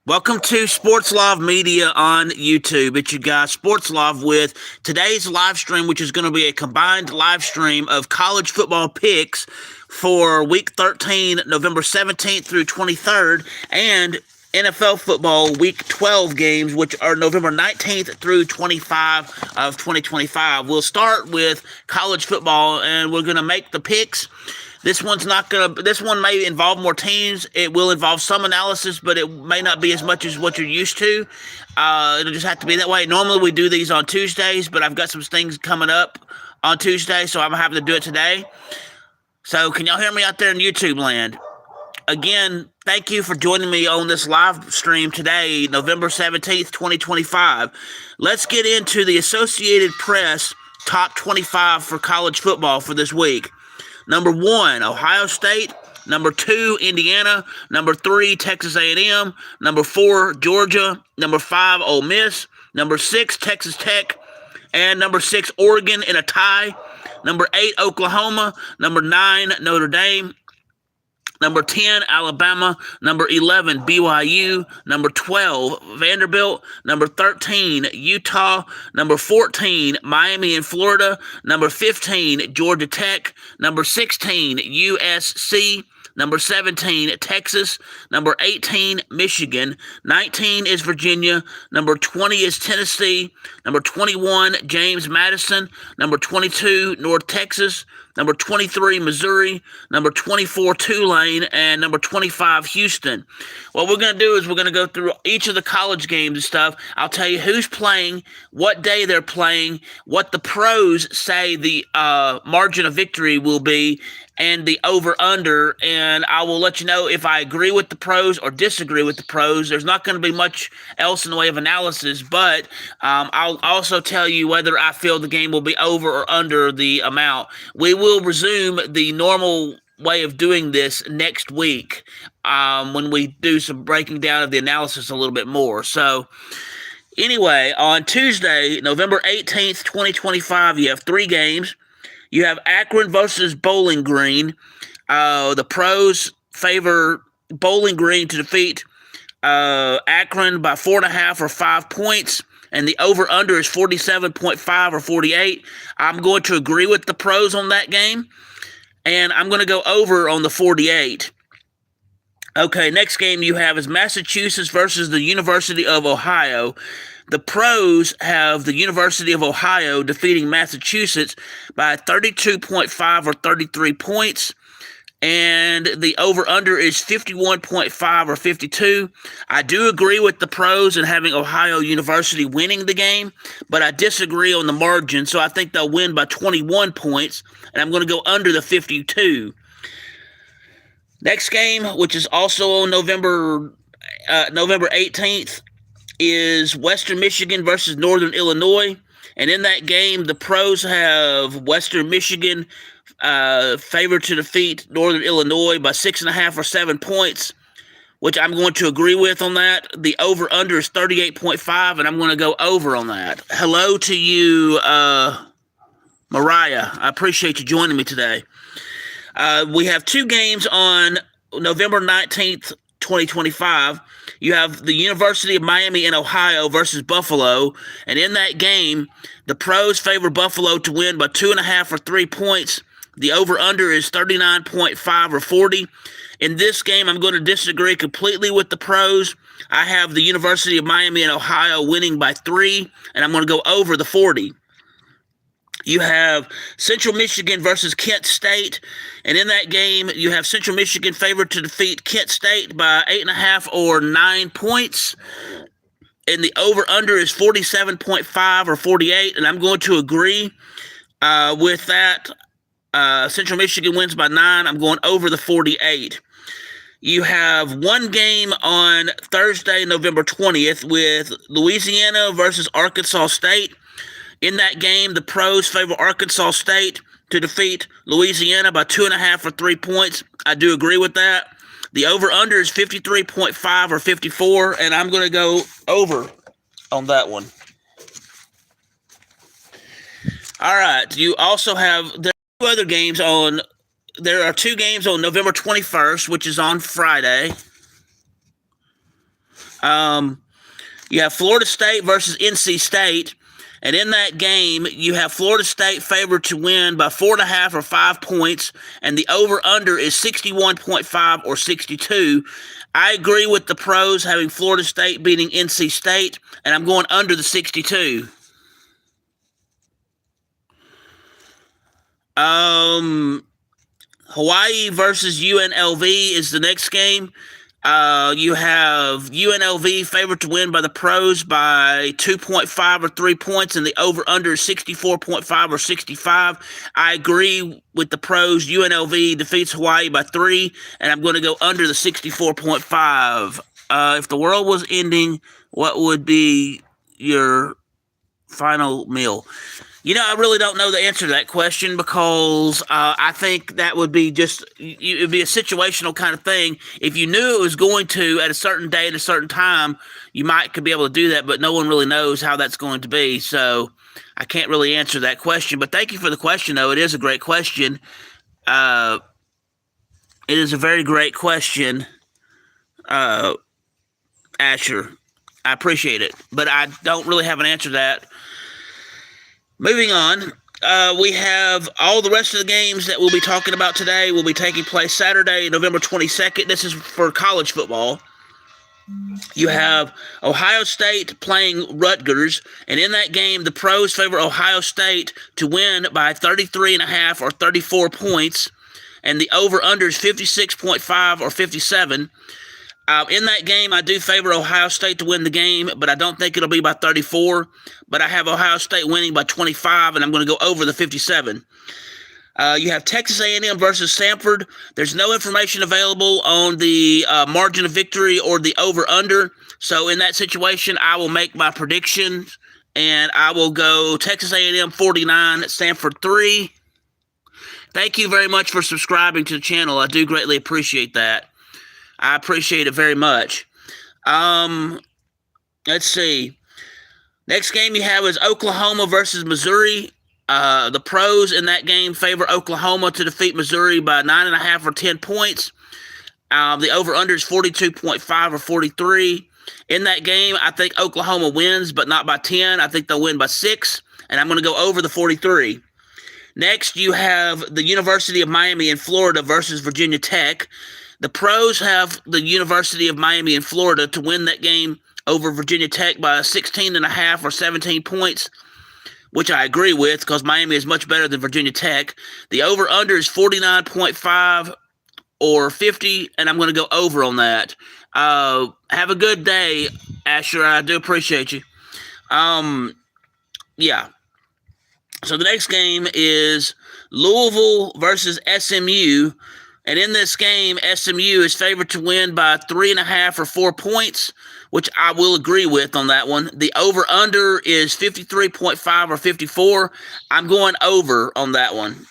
Welcome to Sports Live Media on YouTube. It's your guy, Sports Live, with today's live stream, which is going to be a combined live stream of college football picks for Week 13, November 17th through 23rd, and NFL football Week 12 games, which are November 19th through 25 of 2025. We'll start with college football, and we're going to make the picks. This one may involve more teams. It will involve some analysis, but it may not be as much as what you're used to. It'll just have to be that way. Normally we do these on Tuesdays, but I've got some things coming up on Tuesday, so I'm having to do it today. So can y'all hear me out there in YouTube land? Again, thank you for joining me on this live stream today, November 17th, 2025. Let's get into the Associated Press top 25 for college football for this week. Number 1, Ohio State. Number 2, Indiana. Number 3, Texas A&M. Number 4, Georgia. Number 5, Ole Miss. Number 6, Texas Tech. And number 6, Oregon in a tie. Number 8, Oklahoma. Number 9, Notre Dame. Number 10, Alabama. Number 11, BYU. Number 12, Vanderbilt. Number 13, Utah. Number 14, Miami and Florida. Number 15, Georgia Tech. Number 16, USC. Number 17, Texas. Number 18, Michigan. 19 is Virginia. Number 20 is Tennessee. Number 21, James Madison. Number 22, North Texas. Number 23, Missouri. Number 24, Tulane. And number 25, Houston. What we're going to do is we're going to go through each of the college games and stuff. I'll tell you who's playing, what day they're playing, what the pros say the margin of victory will be, and the over-under, and I will let you know if I agree with the pros or disagree with the pros. There's not going to be much else in the way of analysis, but I'll also tell you whether I feel the game will be over or under the amount. We will resume the normal way of doing this next week when we do some breaking down of the analysis a little bit more. So anyway, on Tuesday, November 18th, 2025, you have 3 games. You have Akron versus Bowling Green. The pros favor Bowling Green to defeat Akron by 4.5 or 5 points, and the over-under is 47.5 or 48. I'm going to agree with the pros on that game, and I'm going to go over on the 48. Okay, next game you have is Massachusetts versus the University of Ohio. The pros have the University of Ohio defeating Massachusetts by 32.5 or 33 points. And the over-under is 51.5 or 52. I do agree with the pros in having Ohio University winning the game, but I disagree on the margin. So I think they'll win by 21 points, and I'm going to go under the 52. Next game, which is also on November 18th, is Western Michigan versus Northern Illinois. And in that game, the pros have Western Michigan favored to defeat Northern Illinois by 6.5 or 7 points, which I'm going to agree with on that. The over-under is 38.5, and I'm going to go over on that. Hello to you, Mariah. I appreciate you joining me today. We have 2 games on November 19th, 2025. You have the University of Miami in Ohio versus Buffalo, and in that game, the pros favor Buffalo to win by 2.5 or 3 points. The over-under is 39.5 or 40. In this game, I'm going to disagree completely with the pros. I have the University of Miami in Ohio winning by 3, and I'm going to go over the 40. You have Central Michigan versus Kent State, and in that game, you have Central Michigan favored to defeat Kent State by 8.5 or 9 points, and the over-under is 47.5 or 48, and I'm going to agree with that. Central Michigan wins by 9. I'm going over the 48. You have one game on Thursday, November 20th, with Louisiana versus Arkansas State. In that game, the pros favor Arkansas State to defeat Louisiana by 2.5 or 3 points. I do agree with that. The over-under is 53.5 or 54, and I'm going to go over on that one. All right. You also have there are 2 other games on. There are 2 games on November 21st, which is on Friday. You have Florida State versus NC State. And in that game, you have Florida State favored to win by 4.5 or 5 points, and the over-under is 61.5 or 62. I agree with the pros having Florida State beating NC State, and I'm going under the 62. Hawaii versus UNLV is the next game. You have UNLV favored to win by the pros by 2.5 or 3 points, and the over-under is 64.5 or 65. I agree with the pros. UNLV defeats Hawaii by 3, and I'm going to go under the 64.5. If the world was ending, what would be your final meal? I really don't know the answer to that question because I think that would be it would be a situational kind of thing. If you knew it was going to at a certain day at a certain time, you could be able to do that, but no one really knows how that's going to be. So I can't really answer that question. But thank you for the question, though. It is a great question. It is a very great question, Asher. I appreciate it, but I don't really have an answer to that. Moving on, we have all the rest of the games that we'll be talking about today will be taking place Saturday, November 22nd. This is for college football. You have Ohio State playing Rutgers, and in that game, the pros favor Ohio State to win by 33.5 or 34 points, and the over-under is 56.5 or 57. In that game, I do favor Ohio State to win the game, but I don't think it'll be by 34. But I have Ohio State winning by 25, and I'm going to go over the 57. You have Texas A&M versus Samford. There's no information available on the margin of victory or the over-under. So in that situation, I will make my predictions, and I will go Texas A&M 49, Samford 3. Thank you very much for subscribing to the channel. I do greatly appreciate that. I appreciate it very much. Let's see. Next game you have is Oklahoma versus Missouri. The pros in that game favor Oklahoma to defeat Missouri by 9.5 or 10 points. The over-under is 42.5 or 43. In that game, I think Oklahoma wins, but not by 10. I think they'll win by 6, and I'm going to go over the 43. Next, you have the University of Miami in Florida versus Virginia Tech. The pros have the University of Miami in Florida to win that game over Virginia Tech by 16.5 or 17 points, which I agree with because Miami is much better than Virginia Tech. The over-under is 49.5 or 50, and I'm going to go over on that. Have a good day, Asher. I do appreciate you. Yeah. So the next game is Louisville versus SMU. And in this game, SMU is favored to win by 3.5 or 4 points, which I will agree with on that one. The over-under is 53.5 or 54. I'm going over on that one.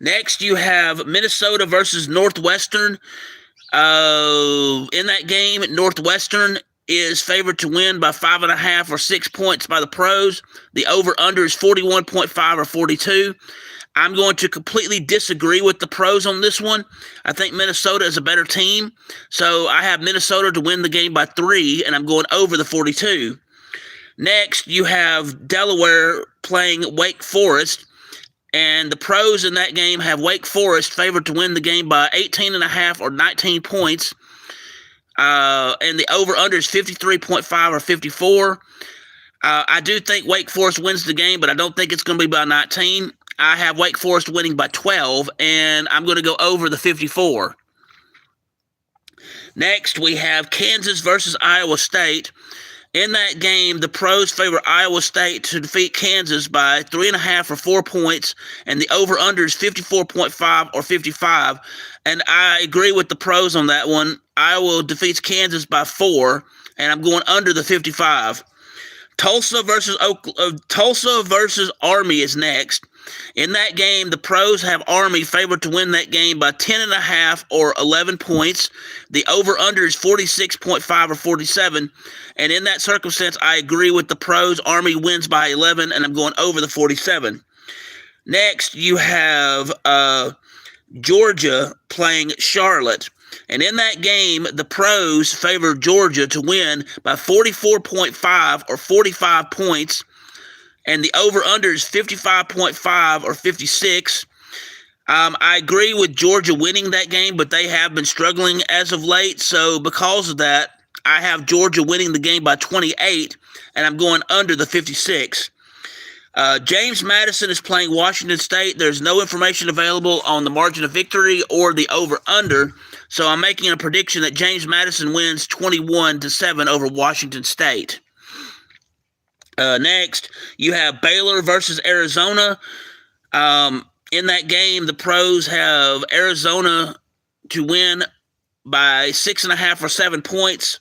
Next, you have Minnesota versus Northwestern. In that game, Northwestern is favored to win by 5.5 or 6 points by the pros. The over-under is 41.5 or 42. I'm going to completely disagree with the pros on this one. I think Minnesota is a better team. So I have Minnesota to win the game by 3, and I'm going over the 42. Next, you have Delaware playing Wake Forest. And the pros in that game have Wake Forest favored to win the game by 18.5 or 19 points. And the over-under is 53.5 or 54. I do think Wake Forest wins the game, but I don't think it's going to be by 19. I have Wake Forest winning by 12, and I'm going to go over the 54. Next, we have Kansas versus Iowa State. In that game, the pros favor Iowa State to defeat Kansas by 3.5 or 4 points, and the over-under is 54.5 or 55. And I agree with the pros on that one. Iowa defeats Kansas by 4, and I'm going under the 55. Tulsa versus Army is next. In that game, the pros have Army favored to win that game by 10.5 or 11 points. The over-under is 46.5 or 47. And in that circumstance, I agree with the pros. Army wins by 11, and I'm going over the 47. Next, you have Georgia playing Charlotte. And in that game, the pros favored Georgia to win by 44.5 or 45 points. And the over-under is 55.5 or 56. I agree with Georgia winning that game, but they have been struggling as of late. So because of that, I have Georgia winning the game by 28, and I'm going under the 56. James Madison is playing Washington State. There's no information available on the margin of victory or the over-under, so I'm making a prediction that James Madison wins 21-7 over Washington State. Next, you have Baylor versus Arizona. In that game, the pros have Arizona to win by 6.5 or 7 points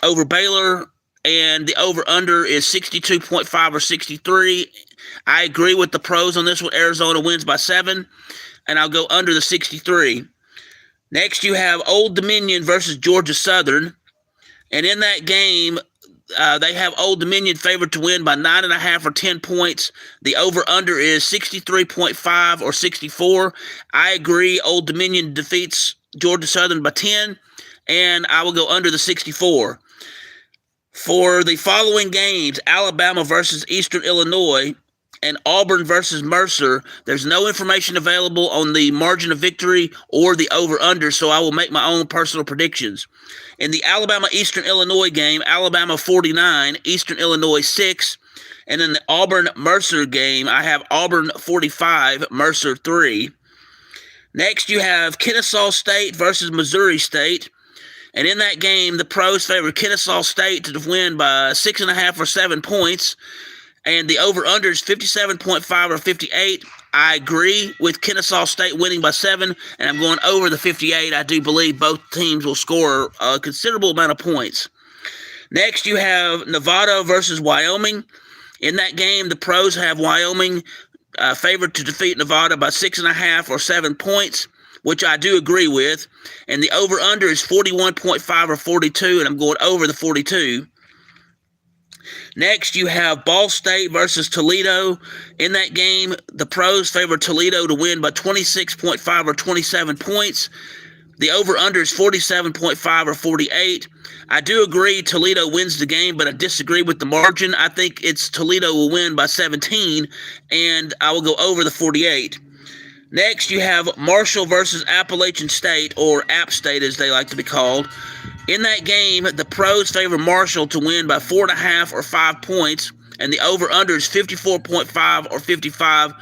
over Baylor, and the over-under is 62.5 or 63. I agree with the pros on this one. Arizona wins by 7, and I'll go under the 63. Next, you have Old Dominion versus Georgia Southern, and in that game, they have Old Dominion favored to win by 9.5 or 10 points. The over-under is 63.5 or 64. I agree. Old Dominion defeats Georgia Southern by 10, and I will go under the 64. For the following games, Alabama versus Eastern Illinois and Auburn versus Mercer, there's no information available on the margin of victory or the over-under, so I will make my own personal predictions. In the Alabama-Eastern Illinois game, Alabama 49, Eastern Illinois 6. And in the Auburn-Mercer game, I have Auburn 45, Mercer 3. Next, you have Kennesaw State versus Missouri State. And in that game, the pros favor Kennesaw State to win by 6.5 or 7 points. And the over-under is 57.5 or 58. I agree with Kennesaw State winning by 7, and I'm going over the 58. I do believe both teams will score a considerable amount of points. Next, you have Nevada versus Wyoming. In that game, the pros have Wyoming favored to defeat Nevada by 6.5 or 7 points, which I do agree with. And the over-under is 41.5 or 42, and I'm going over the 42. Next, you have Ball State versus Toledo. In that game, the pros favor Toledo to win by 26.5 or 27 points. The over-under is 47.5 or 48. I do agree Toledo wins the game, but I disagree with the margin. I think it's Toledo will win by 17, and I will go over the 48. Next, you have Marshall versus Appalachian State, or App State as they like to be called. In that game, the pros favor Marshall to win by 4.5 or 5 points, and the over-under is 54.5 or 55.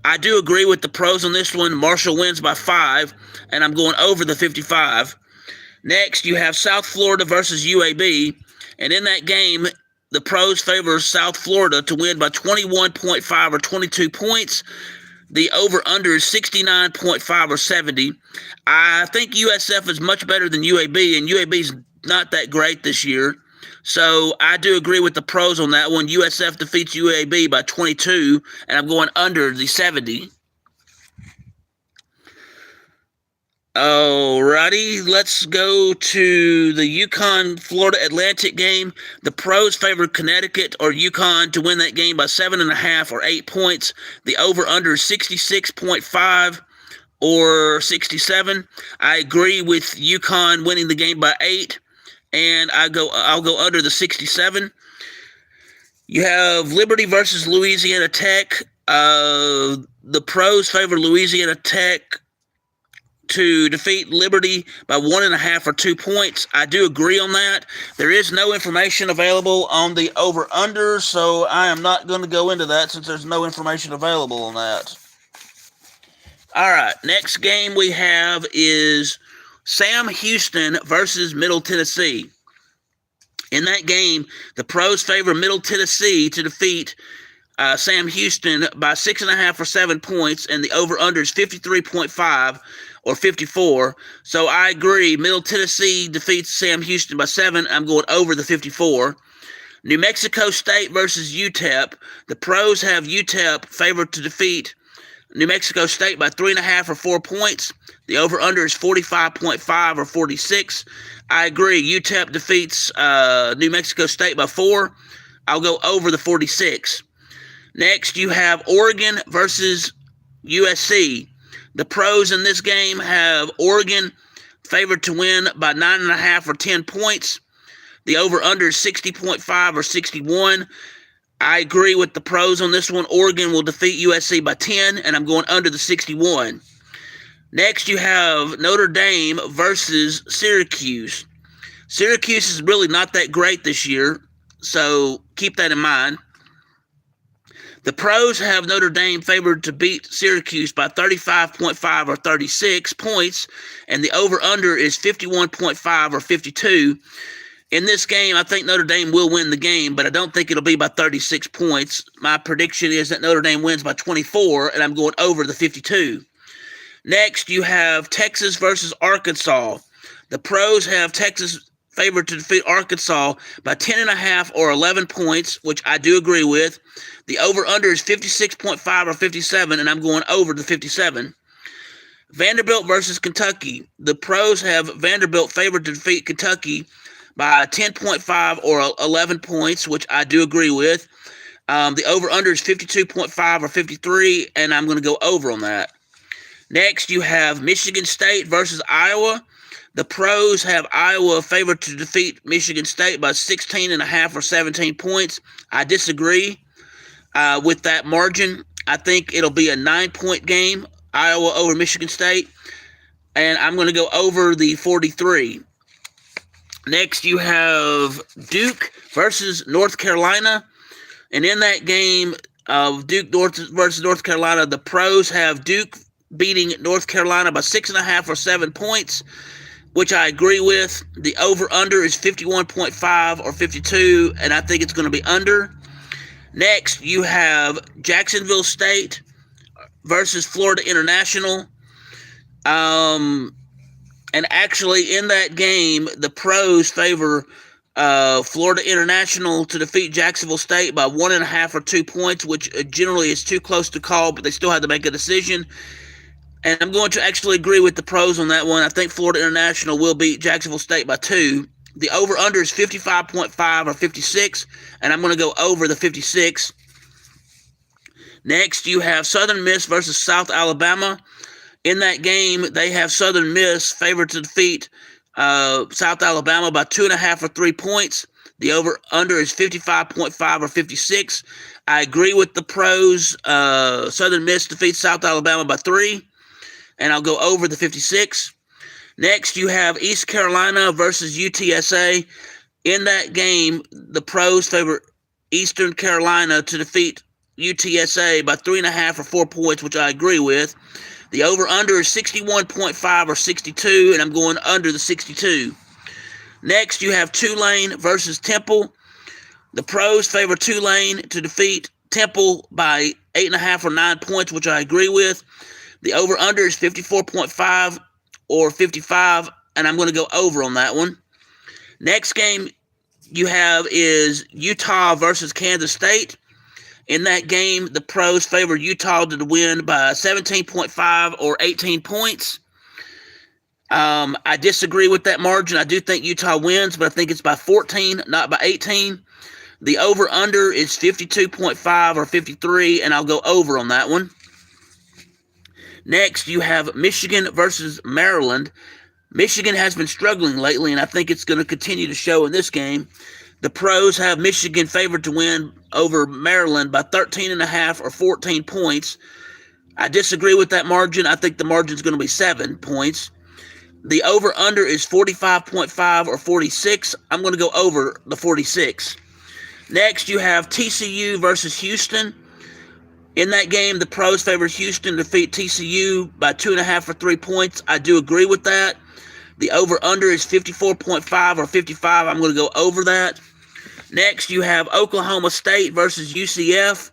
I do agree with the pros on this one. Marshall wins by 5, and I'm going over the 55. Next, you have South Florida versus UAB, and in that game, the pros favor South Florida to win by 21.5 or 22 points. The over-under is 69.5 or 70. I think USF is much better than UAB, and UAB's not that great this year. So I do agree with the pros on that one. USF defeats UAB by 22, and I'm going under the 70. Alrighty, let's go to the UConn-Florida Atlantic game. The pros favor Connecticut or UConn to win that game by 7.5 or 8 points. The over-under is 66.5 or 67. I agree with UConn winning the game by 8, and I'll go under the 67. You have Liberty versus Louisiana Tech. The pros favor Louisiana Tech to defeat Liberty by 1.5 or 2 points. I do agree on that. There is no information available on the over-under, so I am not going to go into that since there's no information available on that. All right, next game we have is Sam Houston versus Middle Tennessee. In that game, the pros favor Middle Tennessee to defeat Sam Houston by 6.5 or 7 points, and the over-under is 53.5 or 54. So I agree. Middle Tennessee defeats Sam Houston by 7. I'm going over the 54. New Mexico State versus UTEP. The pros have UTEP favored to defeat New Mexico State by 3.5 or 4 points. The over-under is 45.5 or 46. I agree. UTEP defeats New Mexico State by 4. I'll go over the 46. Next, you have Oregon versus USC. The pros in this game have Oregon favored to win by 9.5 or 10 points. The over-under is 60.5 or 61. I agree with the pros on this one. Oregon will defeat USC by 10, and I'm going under the 61. Next, you have Notre Dame versus Syracuse. Syracuse is really not that great this year, so keep that in mind. The pros have Notre Dame favored to beat Syracuse by 35.5 or 36 points, and the over-under is 51.5 or 52. In this game, I think Notre Dame will win the game, but I don't think it'll be by 36 points. My prediction is that Notre Dame wins by 24, and I'm going over the 52. Next, you have Texas versus Arkansas. The pros have Texas favored to defeat Arkansas by 10.5 or 11 points, which I do agree with. The over-under is 56.5 or 57, and I'm going over the 57. Vanderbilt versus Kentucky. The pros have Vanderbilt favored to defeat Kentucky by 10.5 or 11 points, which I do agree with. The over-under is 52.5 or 53, and I'm going to go over on that. Next, you have Michigan State versus Iowa. The pros have Iowa favored to defeat Michigan State by 16.5 or 17 points. I disagree with that margin. I think it'll be a 9-point game, Iowa over Michigan State, and I'm going to go over the 43. Next, you have Duke versus North Carolina, and in that game of Duke versus North Carolina, the pros have Duke beating North Carolina by 6.5 or 7 points, which I agree with. The over-under is 51.5 or 52, and I think it's going to be under. Next, you have Jacksonville State versus Florida International. And actually, in that game, the pros favor Florida International to defeat Jacksonville State by 1.5 or 2 points, which generally is too close to call, but they still have to make a decision. And I'm going to actually agree with the pros on that one. I think Florida International will beat Jacksonville State by 2. The over-under is 55.5 or 56, and I'm going to go over the 56. Next, you have Southern Miss versus South Alabama. In that game, they have Southern Miss favored to defeat South Alabama by 2.5 or 3 points. The over-under is 55.5 or 56. I agree with the pros. Southern Miss defeats South Alabama by 3. And I'll go over the 56. Next, you have East Carolina versus UTSA. In that game, the pros favor Eastern Carolina to defeat UTSA by 3.5 or 4 points, which I agree with. The over-under is 61.5 or 62, and I'm going under the 62. Next, you have Tulane versus Temple. The pros favor Tulane to defeat Temple by 8.5 or 9 points, which I agree with. The over-under is 54.5 or 55, and I'm going to go over on that one. Next game you have is Utah versus Kansas State. In that game, the pros favor Utah to win by 17.5 or 18 points. I disagree with that margin. I do think Utah wins, but I think it's by 14, not by 18. The over-under is 52.5 or 53, and I'll go over on that one. Next, you have Michigan versus Maryland. Michigan has been struggling lately, and I think it's going to continue to show in this game. The pros have Michigan favored to win over Maryland by 13.5 or 14 points. I disagree with that margin. I think the margin is going to be 7 points. The over-under is 45.5 or 46. I'm going to go over the 46. Next, you have TCU versus Houston. In that game, the pros favor Houston to defeat TCU by 2.5 or 3 points. I do agree with that. The over-under is 54.5 or 55. I'm going to go over that. Next, you have Oklahoma State versus UCF.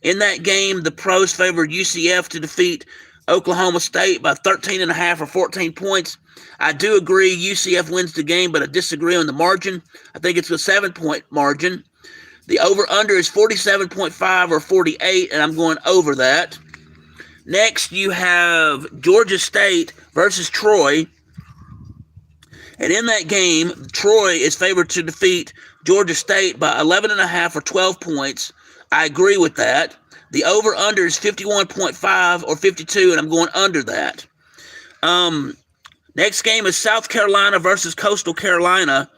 In that game, the pros favored UCF to defeat Oklahoma State by 13.5 or 14 points. I do agree UCF wins the game, but I disagree on the margin. I think it's a 7-point margin. The over-under is 47.5 or 48, and I'm going over that. Next, you have Georgia State versus Troy. And in that game, Troy is favored to defeat Georgia State by 11.5 or 12 points. I agree with that. The over-under is 51.5 or 52, and I'm going under that. Next game is South Carolina versus Coastal Carolina.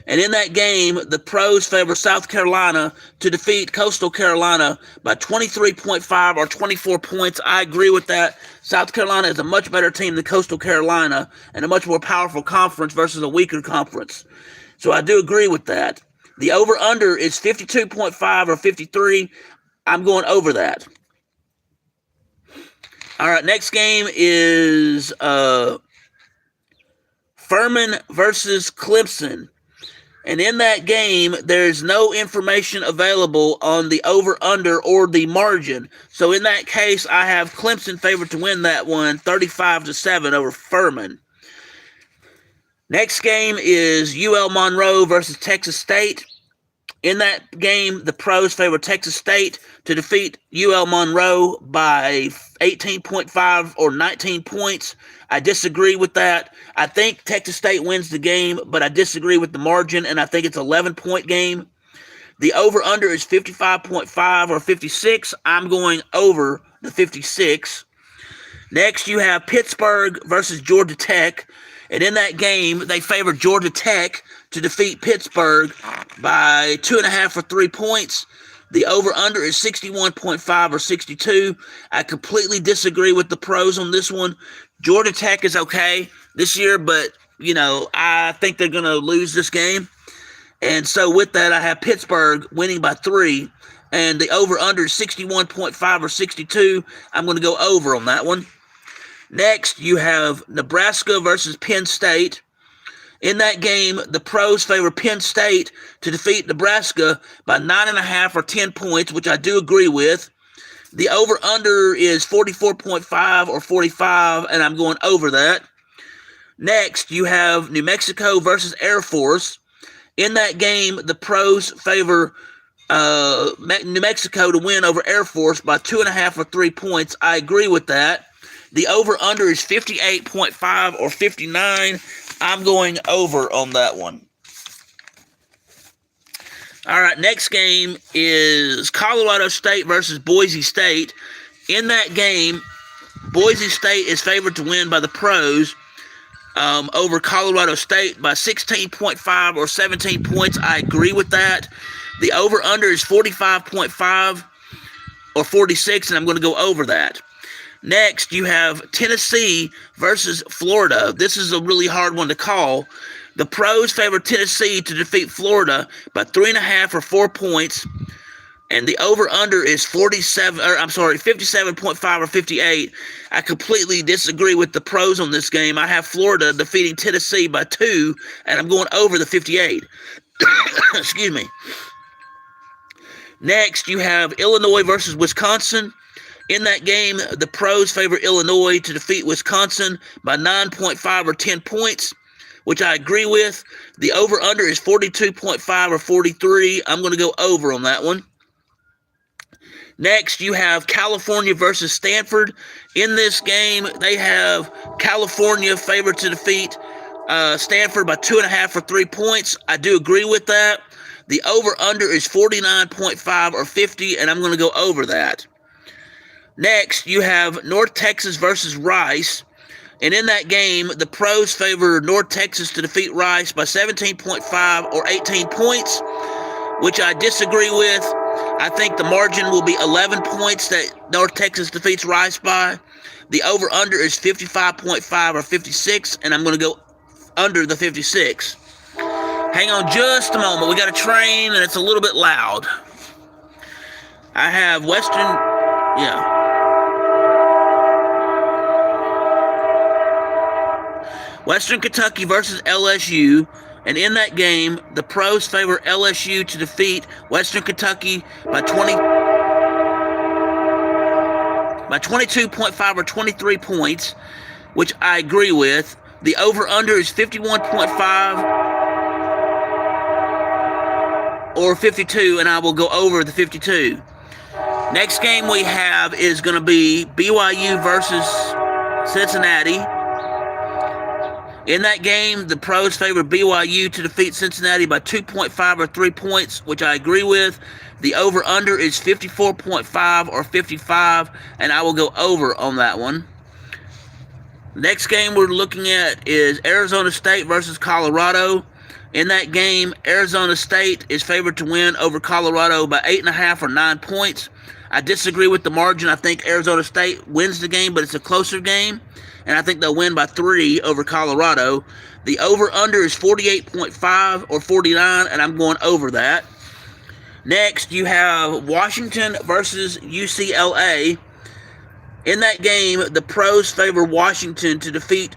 And in that game, the pros favor South Carolina to defeat Coastal Carolina by 23.5 or 24 points. I agree with that. South Carolina is a much better team than Coastal Carolina and a much more powerful conference versus a weaker conference. So I do agree with that. The over-under is 52.5 or 53. I'm going over that. All right, next game is Furman versus Clemson. And in that game, there's no information available on the over-under or the margin. So in that case, I have Clemson favored to win that one, 35-7 over Furman. Next game is UL Monroe versus Texas State. In that game, the pros favor Texas State to defeat UL Monroe by 18.5 or 19 points. I disagree with that. I think Texas State wins the game, but I disagree with the margin, and I think it's an 11-point game. The over-under is 55.5 or 56. I'm going over the 56. Next, you have Pittsburgh versus Georgia Tech. And in that game, they favored Georgia Tech to defeat Pittsburgh by 2.5 or 3 points. The over-under is 61.5 or 62. I completely disagree with the pros on this one. Georgia Tech is okay this year, but, I think they're going to lose this game. And so with that, I have Pittsburgh winning by 3. And the over-under is 61.5 or 62. I'm going to go over on that one. Next, you have Nebraska versus Penn State. In that game, the pros favor Penn State to defeat Nebraska by 9.5 or 10 points, which I do agree with. The over-under is 44.5 or 45, and I'm going over that. Next, you have New Mexico versus Air Force. In that game, the pros favor New Mexico to win over Air Force by 2.5 or 3 points. I agree with that. The over-under is 58.5 or 59. I'm going over on that one. All right, next game is Colorado State versus Boise State. In that game, Boise State is favored to win by the pros over Colorado State by 16.5 or 17 points. I agree with that. The over-under is 45.5 or 46, and I'm going to go over that. Next, you have Tennessee versus Florida. This is a really hard one to call. The pros favor Tennessee to defeat Florida by 3.5 or 4 points, and the over/under is 57.5 or 58. I completely disagree with the pros on this game. I have Florida defeating Tennessee by 2, and I'm going over the 58. Excuse me. Next, you have Illinois versus Wisconsin. In that game, the pros favor Illinois to defeat Wisconsin by 9.5 or 10 points, which I agree with. The over-under is 42.5 or 43. I'm going to go over on that one. Next, you have California versus Stanford. In this game, they have California favored to defeat Stanford by 2.5 or 3 points. I do agree with that. The over-under is 49.5 or 50, and I'm going to go over that. Next, you have North Texas versus Rice. And in that game, the pros favor North Texas to defeat Rice by 17.5 or 18 points, which I disagree with. I think the margin will be 11 points that North Texas defeats Rice by. The over-under is 55.5 or 56, and I'm going to go under the 56. Hang on just a moment. We got a train, and it's a little bit loud. I have Western Kentucky versus LSU, and in that game, the pros favor LSU to defeat Western Kentucky by 22.5 or 23 points, which I agree with. The over-under is 51.5 or 52, and I will go over the 52. Next game we have is going to be BYU versus Cincinnati. In that game, the pros favor BYU to defeat Cincinnati by 2.5 or 3 points, which I agree with. The over-under is 54.5 or 55, and I will go over on that one. Next game we're looking at is Arizona State versus Colorado. In that game, Arizona State is favored to win over Colorado by 8.5 or 9 points. I disagree with the margin. I think Arizona State wins the game, but it's a closer game, and I think they'll win by 3 over Colorado. The over-under is 48.5 or 49, and I'm going over that. Next, you have Washington versus UCLA. In that game, the pros favor Washington to defeat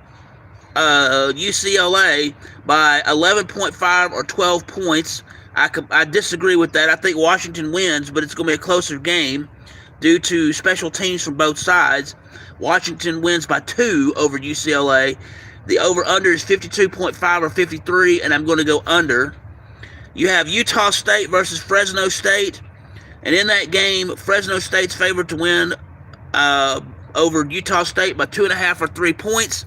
UCLA by 11.5 or 12 points. I disagree with that. I think Washington wins, but it's going to be a closer game due to special teams from both sides. Washington wins by 2 over UCLA. The over-under is 52.5 or 53, and I'm going to go under. You have Utah State versus Fresno State, and in that game, Fresno State's favored to win over Utah State by 2.5 or 3 points,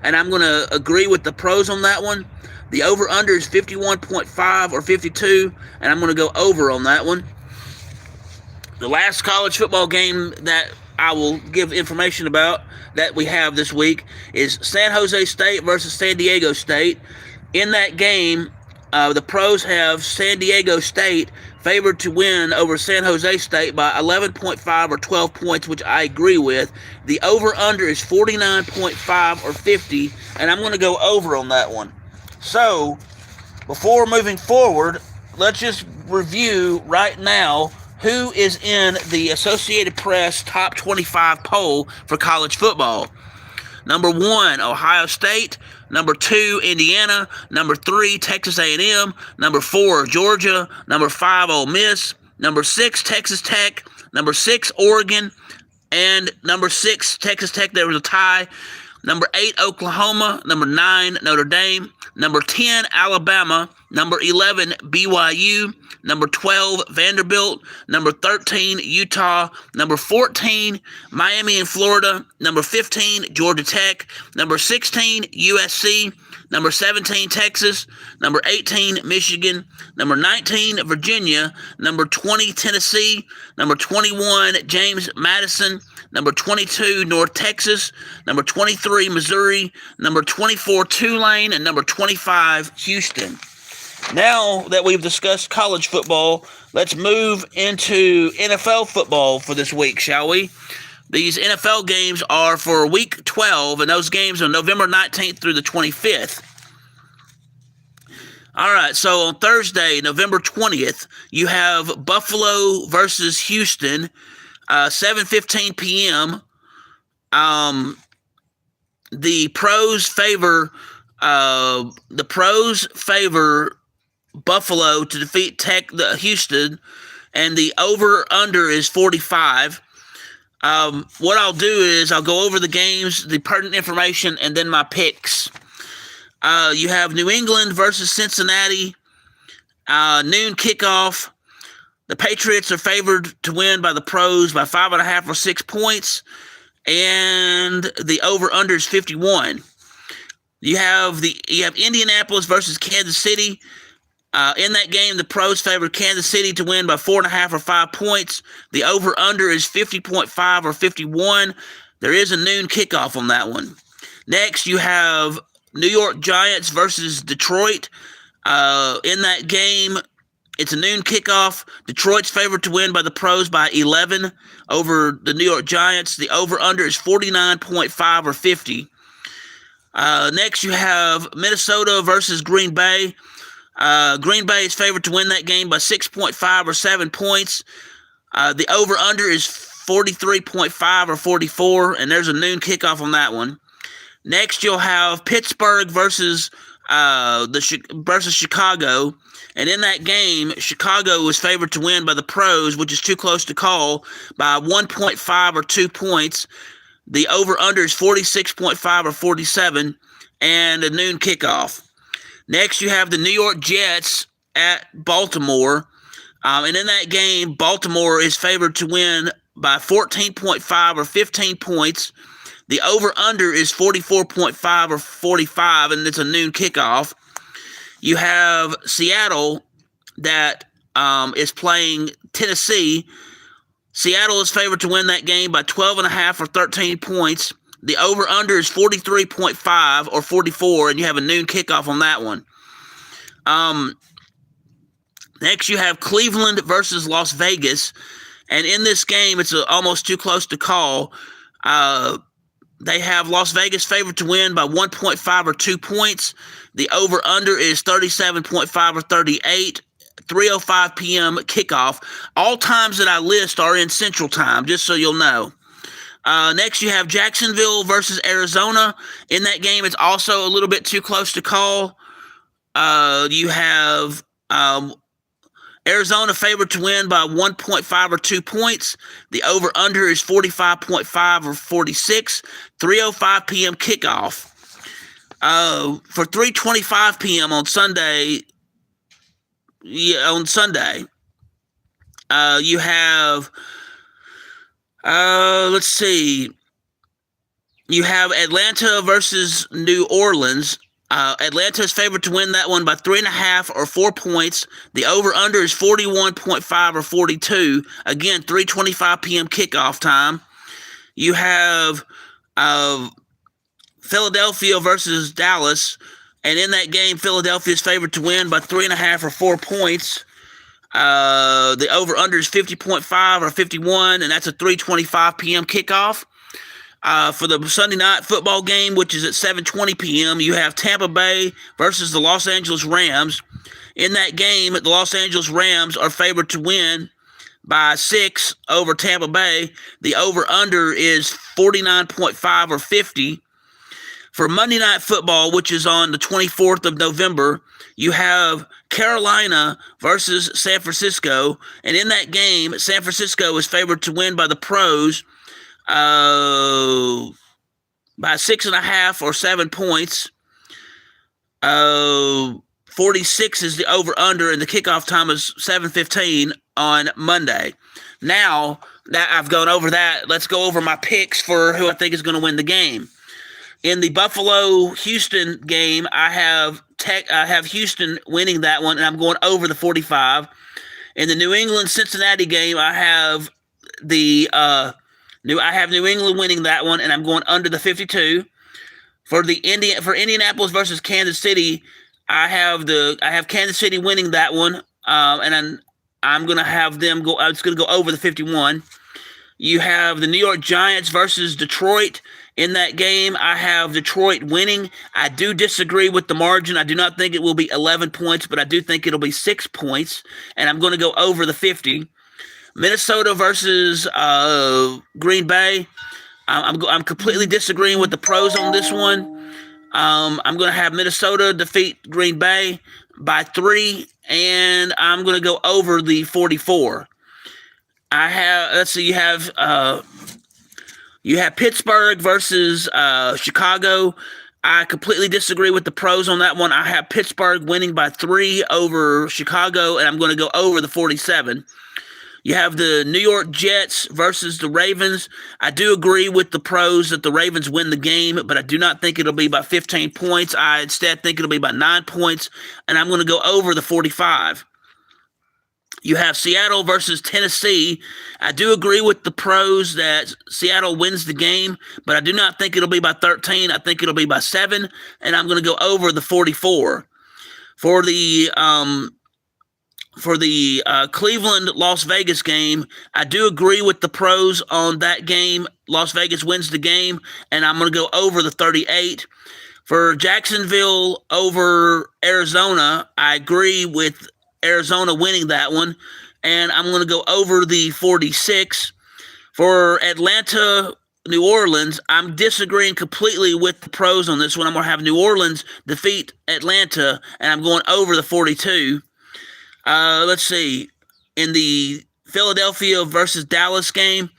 and I'm going to agree with the pros on that one. The over-under is 51.5 or 52, and I'm going to go over on that one. The last college football game that I will give information about that we have this week is San Jose State versus San Diego State. In that game, the pros have San Diego State favored to win over San Jose State by 11.5 or 12 points, which I agree with. The over-under is 49.5 or 50, and I'm going to go over on that one. So, before moving forward, let's just review right now who is in the Associated Press Top 25 poll for college football. Number 1, Ohio State. Number 2, Indiana. Number 3, Texas A&M. Number 4, Georgia. Number 5, Ole Miss. Number 6, Texas Tech. Number 6, Oregon. And number 6, Texas Tech. There was a tie. Number 8, Oklahoma. Number 9, Notre Dame. Number 10, Alabama. Number 11, BYU. Number 12, Vanderbilt. Number 13, Utah. Number 14, Miami and Florida. Number 15, Georgia Tech. Number 16, USC. Number 17, Texas. Number 18, Michigan. Number 19, Virginia. Number 20, Tennessee. Number 21, James Madison. Number 22, North Texas. Number 23, Missouri. Number 24, Tulane. And number 25, Houston. Now that we've discussed college football, let's move into NFL football for this week, shall we? These NFL games are for Week 12, and those games are November 19th through the 25th. All right, so on Thursday, November 20th, you have Buffalo versus Houston, 7:15 p.m. The pros favor Buffalo to defeat Houston, and the over-under is 45. What I'll do is I'll go over the games, the pertinent information, and then my picks. You have New England versus Cincinnati, noon kickoff. The Patriots are favored to win by the pros by 5.5 or 6 points, and the over-under is 51. You have Indianapolis versus Kansas City. In that game, the pros favored Kansas City to win by 4.5 or 5 points. The over-under is 50.5 or 51. There is a noon kickoff on that one. Next, you have New York Giants versus Detroit. In that game, it's a noon kickoff. Detroit's favored to win by the pros by 11 over the New York Giants. The over-under is 49.5 or 50. Next, you have Minnesota versus Green Bay. Green Bay is favored to win that game by 6.5 or 7 points. The over-under is 43.5 or 44, and there's a noon kickoff on that one. Next, you'll have Pittsburgh versus Chicago, and in that game, Chicago was favored to win by the pros, which is too close to call, by 1.5 or 2 points. The over-under is 46.5 or 47, and a noon kickoff. Next, you have the New York Jets at Baltimore. And in that game, Baltimore is favored to win by 14.5 or 15 points. The over-under is 44.5 or 45, and it's a noon kickoff. You have Seattle that is playing Tennessee. Seattle is favored to win that game by 12.5 or 13 points. The over-under is 43.5 or 44, and you have a noon kickoff on that one. Next, you have Cleveland versus Las Vegas. And in this game, it's almost too close to call. They have Las Vegas favored to win by 1.5 or 2 points. The over-under is 37.5 or 38. 3:05 p.m. kickoff. All times that I list are in Central Time, just so you'll know. Next, you have Jacksonville versus Arizona. In that game, it's also a little bit too close to call. You have Arizona favored to win by 1.5 or 2 points. The over-under is 45.5 or 46. 3:05 p.m. kickoff. For 3:25 p.m. on Sunday, you have, let's see, you have Atlanta versus New Orleans. Atlanta is favored to win that one by 3.5 or 4 points. The over-under is 41.5 or 42. Again, 3:25 p.m. kickoff time. You have Philadelphia versus Dallas. And in that game, Philadelphia is favored to win by 3.5 or 4 points. The over-under is 50.5 or 51, and that's a 3:25 p.m. kickoff. For the Sunday night football game, which is at 7:20 p.m., you have Tampa Bay versus the Los Angeles Rams. In that game, the Los Angeles Rams are favored to win by 6 over Tampa Bay. The over-under is 49.5 or 50. For Monday Night Football, which is on the 24th of November, you have Carolina versus San Francisco. And in that game, San Francisco is favored to win by the Pros by 6.5 or 7 points. 46 is the over-under, and the kickoff time is 7:15 on Monday. Now that I've gone over that, let's go over my picks for who I think is going to win the game. In the Buffalo-Houston game, I have Houston winning that one, and I'm going over the 45. In the New England-Cincinnati game, I have New England winning that one, and I'm going under the 52. For Indianapolis versus Kansas City, I have Kansas City winning that one, and I'm going to have them go. It's going to go over the 51. You have the New York Giants versus Detroit. In that game, I have Detroit winning. I do disagree with the margin. I do not think it will be 11 points, but I do think it'll be 6 points, and I'm going to go over the 50. Minnesota versus Green Bay. I'm completely disagreeing with the pros on this one. I'm going to have Minnesota defeat Green Bay by 3, and I'm going to go over the 44. You have Pittsburgh versus Chicago. I completely disagree with the pros on that one. I have Pittsburgh winning by 3 over Chicago, and I'm going to go over the 47. You have the New York Jets versus the Ravens. I do agree with the pros that the Ravens win the game, but I do not think it'll be by 15 points. I instead think it'll be by 9 points, and I'm going to go over the 45. You have Seattle versus Tennessee. I do agree with the pros that Seattle wins the game, but I do not think it'll be by 13. I think it'll be by 7, and I'm going to go over the 44. For the Cleveland-Las Vegas game, I do agree with the pros on that game. Las Vegas wins the game, and I'm going to go over the 38. For Jacksonville over Arizona, I agree with Arizona winning that one, and I'm going to go over the 46. For Atlanta, New Orleans, I'm disagreeing completely with the pros on this one. I'm going to have New Orleans defeat Atlanta, and I'm going over the 42. Let's see. In the Philadelphia versus Dallas game,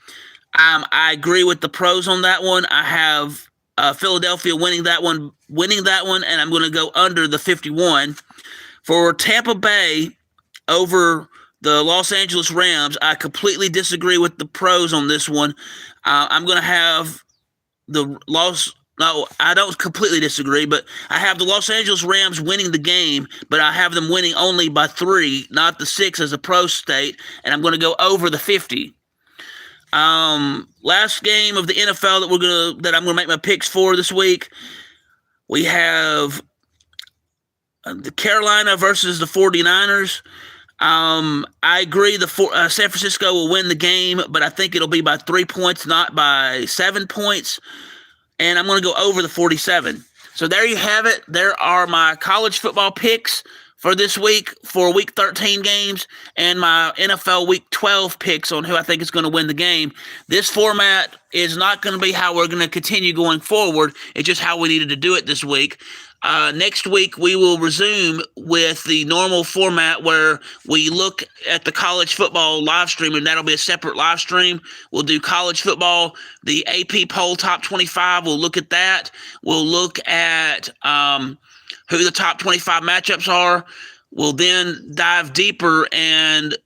I agree with the pros on that one. I have Philadelphia winning that one, and I'm going to go under the 51. For Tampa Bay over the Los Angeles Rams, I completely disagree with the pros on this one. I'm going to have I don't completely disagree, but I have the Los Angeles Rams winning the game, but I have them winning only by 3, not the 6 as a pro state, and I'm going to go over the 50. Last game of the NFL that I'm gonna make my picks for this week. We have the Carolina versus the 49ers. I agree San Francisco will win the game, but I think it'll be by 3 points, not by 7 points. And I'm going to go over the 47. So there you have it. There are my college football picks for this week for Week 13 games and my NFL Week 12 picks on who I think is going to win the game. This format is not going to be how we're going to continue going forward. It's just how we needed to do it this week. Next week, we will resume with the normal format where we look at the college football live stream, and that'll be a separate live stream. We'll do college football, the AP poll top 25. We'll look at that. We'll look at who the top 25 matchups are. We'll then dive deeper and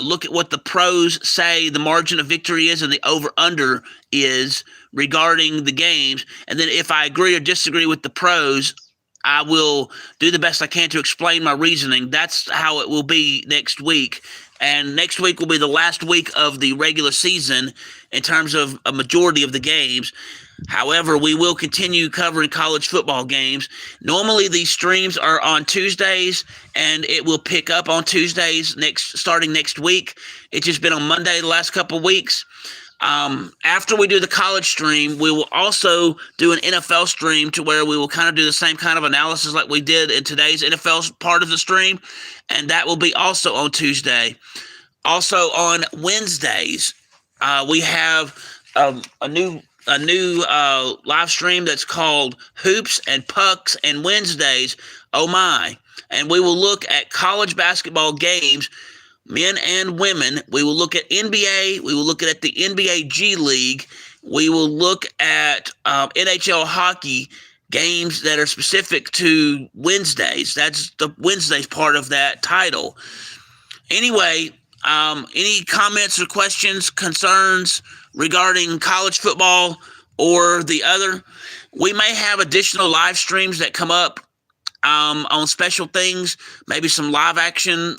look at what the pros say the margin of victory is and the over-under is regarding the games. And then if I agree or disagree with the pros, I will do the best I can to explain my reasoning. That's how it will be next week. And next week will be the last week of the regular season in terms of a majority of the games. However, we will continue covering college football games. Normally, these streams are on Tuesdays, and it will pick up on Tuesdays starting next week. It's just been on Monday the last couple of weeks. After we do the college stream, we will also do an NFL stream to where we will kind of do the same kind of analysis like we did in today's NFL part of the stream, and that will be also on Tuesday. Also on Wednesdays, we have a new live stream that's called Hoops and Pucks and Wednesdays. Oh my! And we will look at college basketball games, men and women. We will look at NBA. We will look at the NBA G League. We will look at NHL hockey games that are specific to Wednesdays. That's the Wednesdays part of that title. Anyway, any comments or questions, concerns regarding college football or the other? We may have additional live streams that come up on special things, maybe some live action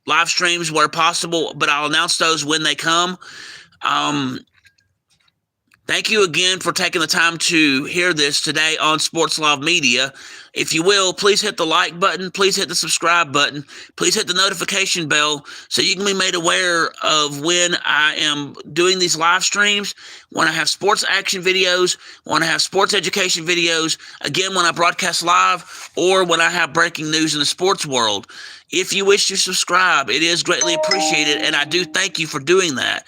live streams where possible, but I'll announce those when they come. Thank you again for taking the time to hear this today on Sports Love Media. If you will, please hit the like button. Please hit the subscribe button. Please hit the notification bell so you can be made aware of when I am doing these live streams, when I have sports action videos, when I have sports education videos, again, when I broadcast live, or when I have breaking news in the sports world. If you wish to subscribe, it is greatly appreciated, and I do thank you for doing that.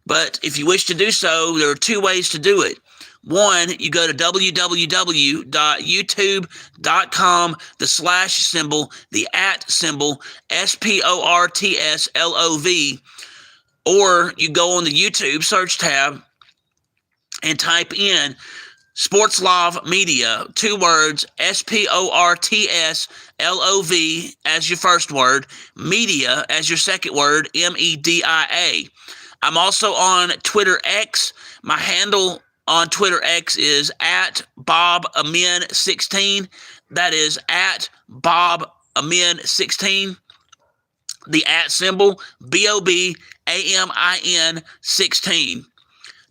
But if you wish to do so, there are two ways to do it. One, you go to www.youtube.com, the slash symbol, the at symbol, SPORTSLOV, or you go on the YouTube search tab and type in Sports Love Media, 2 words, SPORTSLOV as your first word, media as your second word, MEDIA. I'm also on Twitter X. My handle on Twitter X is at BobAmin16. That is at BobAmin16. The at symbol, BOBAMIN 16.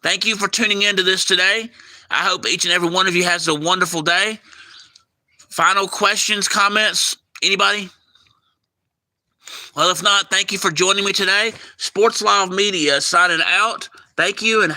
Thank you for tuning into this today. I hope each and every one of you has a wonderful day. Final questions, comments, anybody? Well, if not, thank you for joining me today. Sports Live Media signing out. Thank you, and